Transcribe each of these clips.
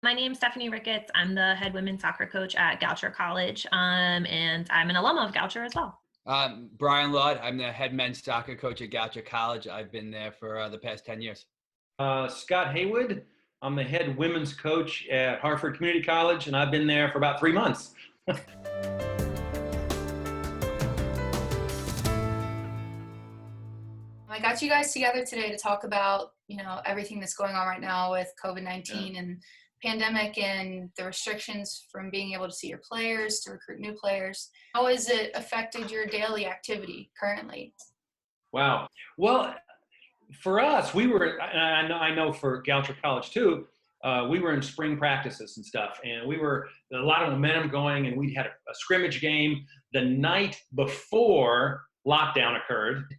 My name's Stephanie Ricketts. I'm the head women's soccer coach at Goucher College, and I'm an alum of Goucher as well. Brian Ludd. I'm the head men's soccer coach at Goucher College. I've been there for the past 10 years. Scott Haywood. I'm the head women's coach at Hartford Community College, and I've been there for about 3 months. I got you guys together today to talk about, everything that's going on right now with COVID-19 and pandemic and the restrictions from being able to see your players, to recruit new players. How has it affected your daily activity currently? Wow. Well, for us, we were, and I know for Goucher College too, we were in spring practices and stuff, and we were a lot of momentum going, and we had a scrimmage game the night before lockdown occurred.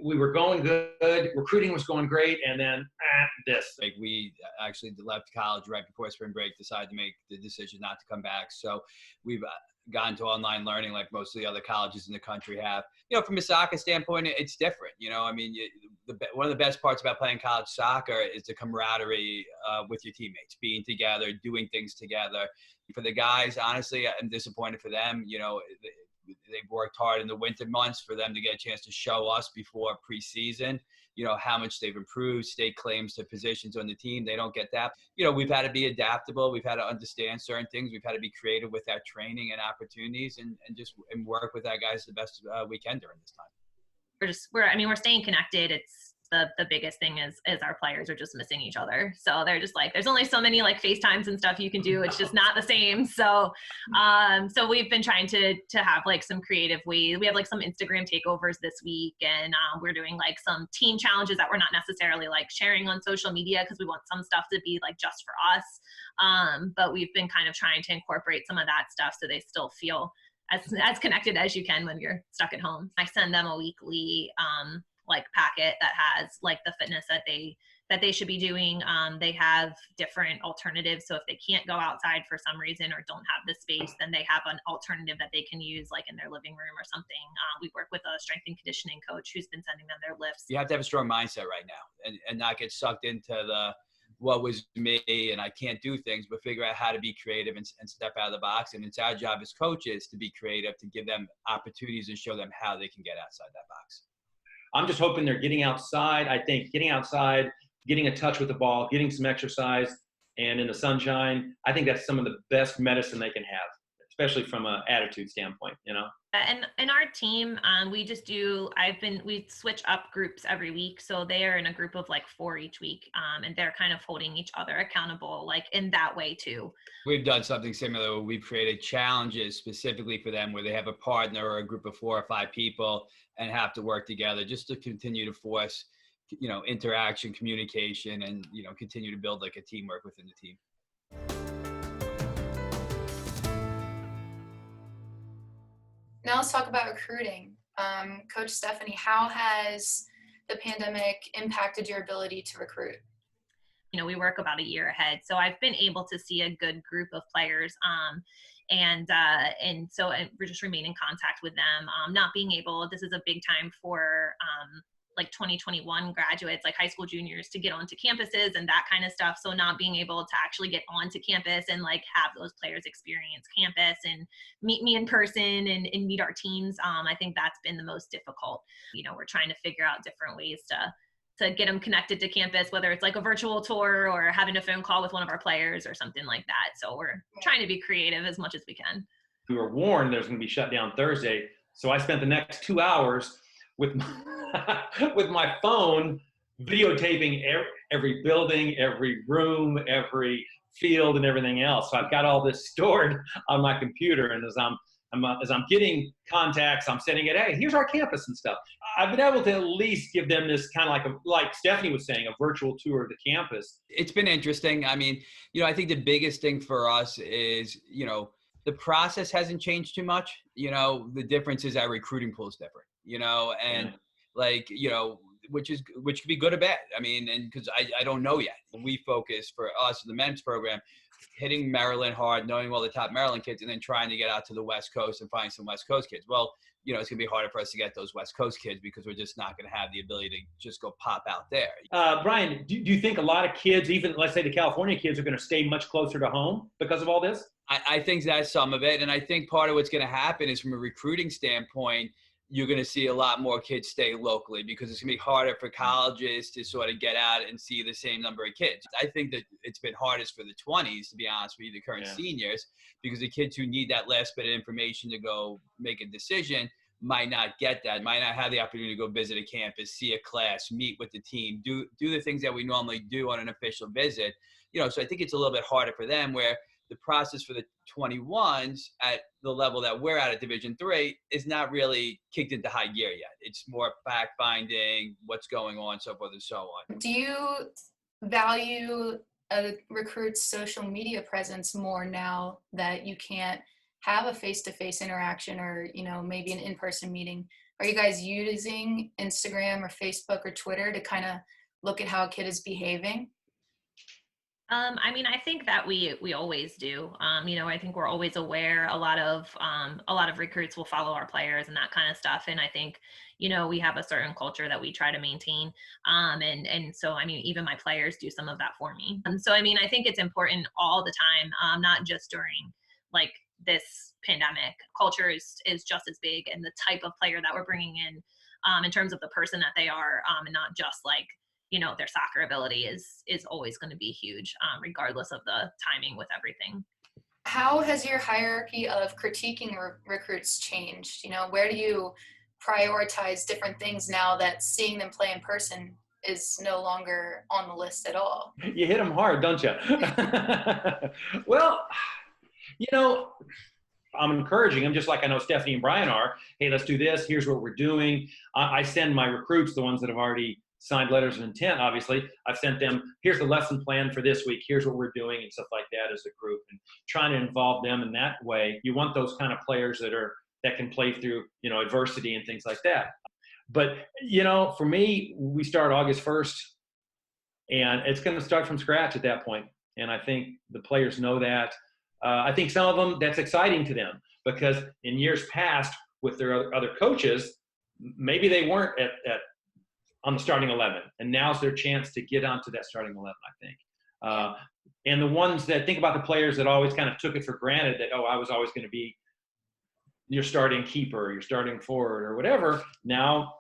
We were going good, recruiting was going great, and then this. Like, we actually left college right before spring break, decided to make the decision not to come back. So we've gone to online learning like most of the other colleges in the country have. From a soccer standpoint, it's different. One of the best parts about playing college soccer is the camaraderie with your teammates, being together, doing things together. For the guys, honestly, I'm disappointed for them. They've worked hard in the winter months for them to get a chance to show us before preseason, how much they've improved, state claims to positions on the team. They don't get that. We've had to be adaptable. We've had to understand certain things. We've had to be creative with our training and opportunities and work with our guys the best we can during this time. We're staying connected. It's the biggest thing is our players are just missing each other. So they're just like, there's only so many like FaceTimes and stuff you can do. It's just not the same. So we've been trying to have like some creative ways. We have like some Instagram takeovers this week, and we're doing like some team challenges that we're not necessarily like sharing on social media because we want some stuff to be like just for us. But we've been kind of trying to incorporate some of that stuff so they still feel as connected as you can when you're stuck at home. I send them a weekly like packet that has like the fitness that they should be doing. They have different alternatives. So if they can't go outside for some reason or don't have the space, then they have an alternative that they can use like in their living room or something. We work with a strength and conditioning coach who's been sending them their lifts. You have to have a strong mindset right now and not get sucked into the what was me and I can't do things, but figure out how to be creative and step out of the box. And it's our job as coaches to be creative, to give them opportunities and show them how they can get outside that box. I'm just hoping they're getting outside. I think getting outside, getting a touch with the ball, getting some exercise, and in the sunshine, I think that's some of the best medicine they can have, especially from an attitude standpoint, And in our team, we switch up groups every week. So they are in a group of like 4 each week, and they're kind of holding each other accountable, like in that way too. We've done something similar where we've created challenges specifically for them where they have a partner or a group of 4 or 5 people and have to work together just to continue to force, interaction, communication, and, continue to build like a teamwork within the team. Now let's talk about recruiting. Coach Stephanie, how has the pandemic impacted your ability to recruit? We work about a year ahead. So I've been able to see a good group of players. And so we just remain in contact with them. Not being able, this is a big time for like 2021 graduates, like high school juniors, to get onto campuses and that kind of stuff. So not being able to actually get onto campus and like have those players experience campus and meet me in person and meet our teams. I think that's been the most difficult. We're trying to figure out different ways to get them connected to campus, whether it's like a virtual tour or having a phone call with one of our players or something like that. So we're trying to be creative as much as we can. We were warned there's going to be shut down Thursday. So I spent the next 2 hours with my phone videotaping every building, every room, every field, and everything else. So I've got all this stored on my computer, and as I'm getting contacts, I'm sending it, hey, here's our campus and stuff. I've been able to at least give them this kind of like Stephanie was saying, a virtual tour of the campus. It's been interesting. I think the biggest thing for us is, the process hasn't changed too much. The difference is our recruiting pool is different, which could be good or bad. And because I don't know yet. We focus for us, the men's program, hitting Maryland hard, knowing all the top Maryland kids, and then trying to get out to the West Coast and find some West Coast kids. Well, you know, it's going to be harder for us to get those West Coast kids because we're just not going to have the ability to just go pop out there. Brian, do you think a lot of kids, even let's say the California kids, are going to stay much closer to home because of all this? I think that's some of it. And I think part of what's going to happen is from a recruiting standpoint, you're going to see a lot more kids stay locally because it's going to be harder for colleges to sort of get out and see the same number of kids. I think that it's been hardest for the 20s, to be honest with you, the current seniors, because the kids who need that last bit of information to go make a decision might not get that, might not have the opportunity to go visit a campus, see a class, meet with the team, do the things that we normally do on an official visit. You know, so I think it's a little bit harder for them, where the process for the 21s at the level that we're at Division III is not really kicked into high gear yet. It's more fact finding, what's going on, so forth and so on. Do you value a recruit's social media presence more now that you can't have a face-to-face interaction or, you know, maybe an in-person meeting? Are you guys using Instagram or Facebook or Twitter to kind of look at how a kid is behaving? I mean, I think that we always do. You know, I think we're always aware. A lot of recruits will follow our players and that kind of stuff. And I think, you know, we have a certain culture that we try to maintain. And so, I mean, even my players do some of that for me. So, I mean, I think it's important all the time, not just during like this pandemic. Culture is just as big, and the type of player that we're bringing in terms of the person that they are, and not just like, you know, their soccer ability is always going to be huge, regardless of the timing with everything. How has your hierarchy of critiquing recruits changed? You know, where do you prioritize different things now that seeing them play in person is no longer on the list at all? You hit them hard, don't you? Well, you know, I'm encouraging them, just like I know Stephanie and Brian are. Hey, let's do this. Here's what we're doing. I send my recruits, the ones that have already signed letters of intent, obviously. I've sent them, here's the lesson plan for this week. Here's what we're doing and stuff like that as a group, and trying to involve them in that way. You want those kind of players that can play through, you know, adversity and things like that. But, you know, for me, we start August 1st, and it's going to start from scratch at that point. And I think the players know that. I think some of them, that's exciting to them, because in years past with their other coaches, maybe they weren't on the starting 11, and now's their chance to get onto that starting 11, I think. And the ones that think about the players that always kind of took it for granted that, oh, I was always going to be your starting keeper, your starting forward or whatever, now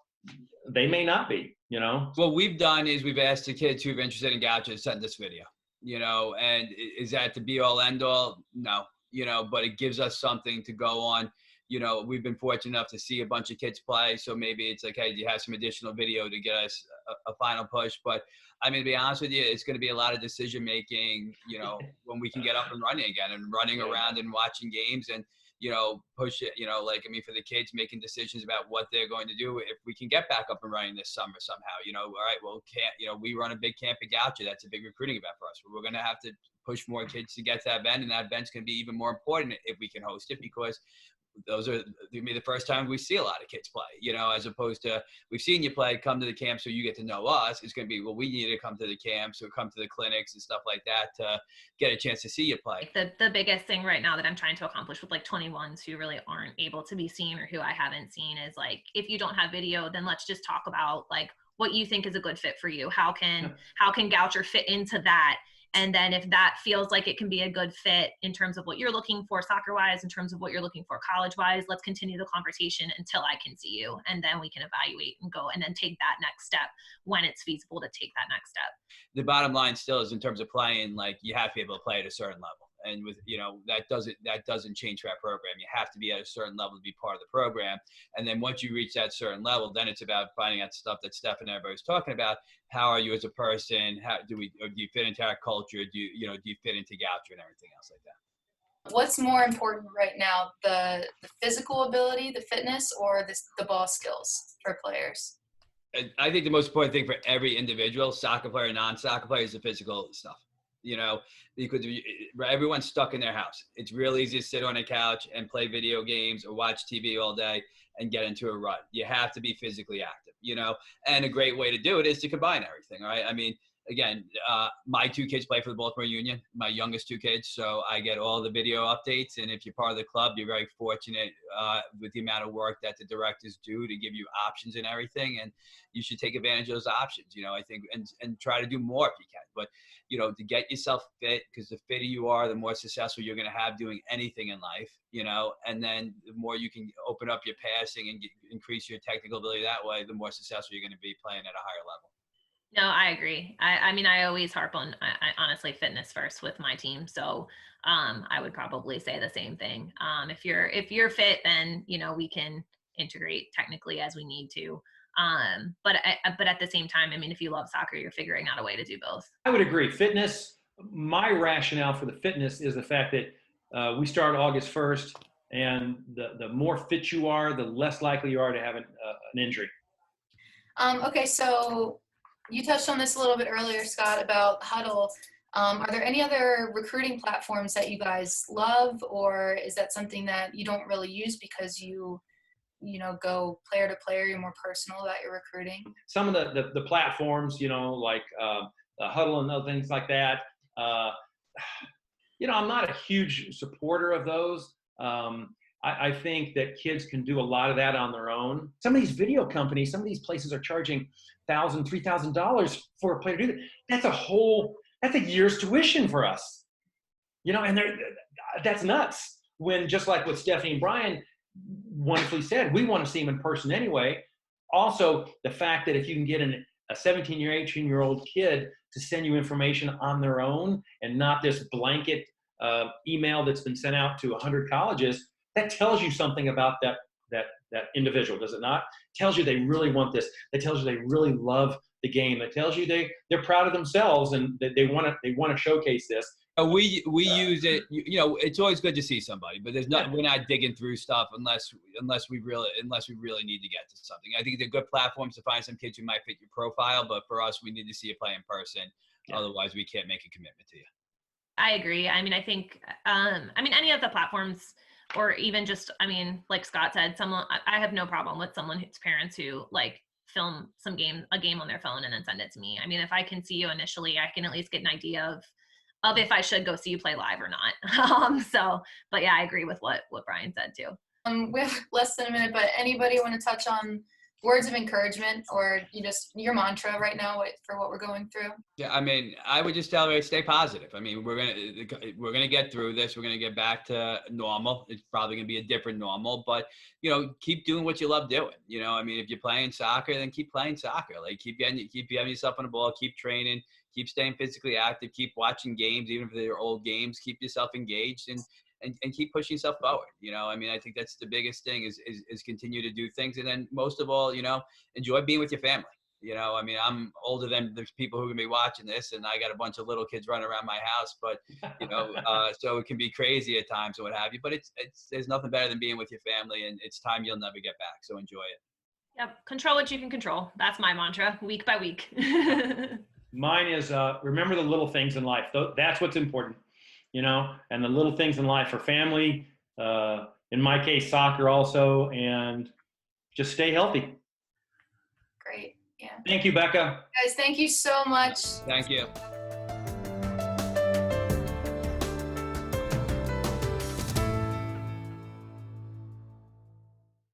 they may not be, you know? What we've done is we've asked the kids who've interested in Goucher to send this video, you know, and is that the be all end all? No, you know, but it gives us something to go on. You know, we've been fortunate enough to see a bunch of kids play. So maybe it's like, hey, do you have some additional video to get us a final push? But I mean, to be honest with you, it's going to be a lot of decision making, you know, when we can get up and running again and running around and watching games and, you know, push it, you know, like, I mean, for the kids making decisions about what they're going to do if we can get back up and running this summer somehow, you know, all right, well, you know, we run a big camp at Goucher. That's a big recruiting event for us. We're going to have to push more kids to get to that event, and that event's going to be even more important if we can host it, because those are going to be the first time we see a lot of kids play, you know, as opposed to we've seen you play, come to the camp so you get to know us. It's going to be, well, we need to come to the camps or come to the clinics and stuff like that to get a chance to see you play. The biggest thing right now that I'm trying to accomplish with like 21s who really aren't able to be seen or who I haven't seen is like, if you don't have video, then let's just talk about like what you think is a good fit for you. How can Goucher fit into that? And then if that feels like it can be a good fit in terms of what you're looking for soccer-wise, in terms of what you're looking for college-wise, let's continue the conversation until I can see you. And then we can evaluate and go and then take that next step when it's feasible to take that next step. The bottom line still is in terms of playing, like you have to be able to play at a certain level. And with, you know, that doesn't change for that program. You have to be at a certain level to be part of the program. And then once you reach that certain level, then it's about finding out stuff that Steph and everybody's talking about. How are you as a person? How do you fit into our culture? Do you fit into Goucher and everything else like that? What's more important right now, the physical ability, the fitness, or the ball skills for players? I think the most important thing for every individual, soccer player, non-soccer player, is the physical stuff. You know, because everyone's stuck in their house. It's real easy to sit on a couch and play video games or watch TV all day and get into a rut. You have to be physically active, you know, and a great way to do it is to combine everything, right? I mean, again, my 2 kids play for the Baltimore Union, my youngest 2 kids. So I get all the video updates. And if you're part of the club, you're very fortunate with the amount of work that the directors do to give you options and everything. And you should take advantage of those options, I think, and try to do more if you can. But, to get yourself fit, because the fitter you are, the more successful you're going to have doing anything in life, and then the more you can open up your passing and increase your technical ability that way, the more successful you're going to be playing at a higher level. No, I agree. I mean, I always harp on, honestly, fitness first with my team. So I would probably say the same thing. If you're fit, then, we can integrate technically as we need to. But at the same time, I mean, if you love soccer, you're figuring out a way to do both. I would agree. Fitness, my rationale for the fitness is the fact that we start August 1st, and the more fit you are, the less likely you are to have an injury. Okay, so you touched on this a little bit earlier, Scott, about Huddle. Are there any other recruiting platforms that you guys love, or is that something that you don't really use because you go player to player, you're more personal about your recruiting? Some of the platforms, like Huddle and other things like that. I'm not a huge supporter of those. I think that kids can do a lot of that on their own. Some of these video companies, some of these places are charging $1,000, $3,000 for a player to do that. That's a year's tuition for us. And that's nuts. When, just like what Stephanie and Brian wonderfully said, we want to see them in person anyway. Also, the fact that if you can get a 17-year, 18-year-old kid to send you information on their own and not this blanket email that's been sent out to 100 colleges, that tells you something about that individual, does it not? It tells you they really want this. It tells you they really love the game. It tells you they're proud of themselves and that they want to showcase this. We use it. It's always good to see somebody, but we're not digging through stuff unless we really need to get to something. I think they're good platforms to find some kids who might fit your profile, but for us, we need to see you play in person. Yeah. Otherwise, we can't make a commitment to you. I agree. I mean, I think, any of the platforms, or even just, like Scott said, I have no problem with someone's parents who film a game on their phone and then send it to me. I mean, if I can see you initially, I can at least get an idea of if I should go see you play live or not. But yeah, I agree with what Brian said too. We have less than a minute, but anybody want to touch on words of encouragement or your mantra right now for what we're going through? Yeah, I would just tell everybody, stay positive. We're gonna get through this. We're gonna get back to normal. It's probably gonna be a different normal, but keep doing what you love doing. If you're playing soccer, then keep playing soccer. Keep having yourself on the ball, keep training, keep staying physically active, keep watching games, even if they're old games. Keep yourself engaged and keep pushing yourself forward. I think that's the biggest thing is continue to do things. And then most of all, enjoy being with your family. I'm older than the people who are going to be watching this, and I got a bunch of little kids running around my house, but, so it can be crazy at times or what have you, but there's nothing better than being with your family, and it's time you'll never get back. So enjoy it. Yep. Control what you can control. That's my mantra, week by week. Mine is, remember the little things in life. That's what's important. And the little things in life are family, in my case, soccer also, and just stay healthy. Great. Yeah. Thank you, Becca. Guys, thank you so much. Thank you.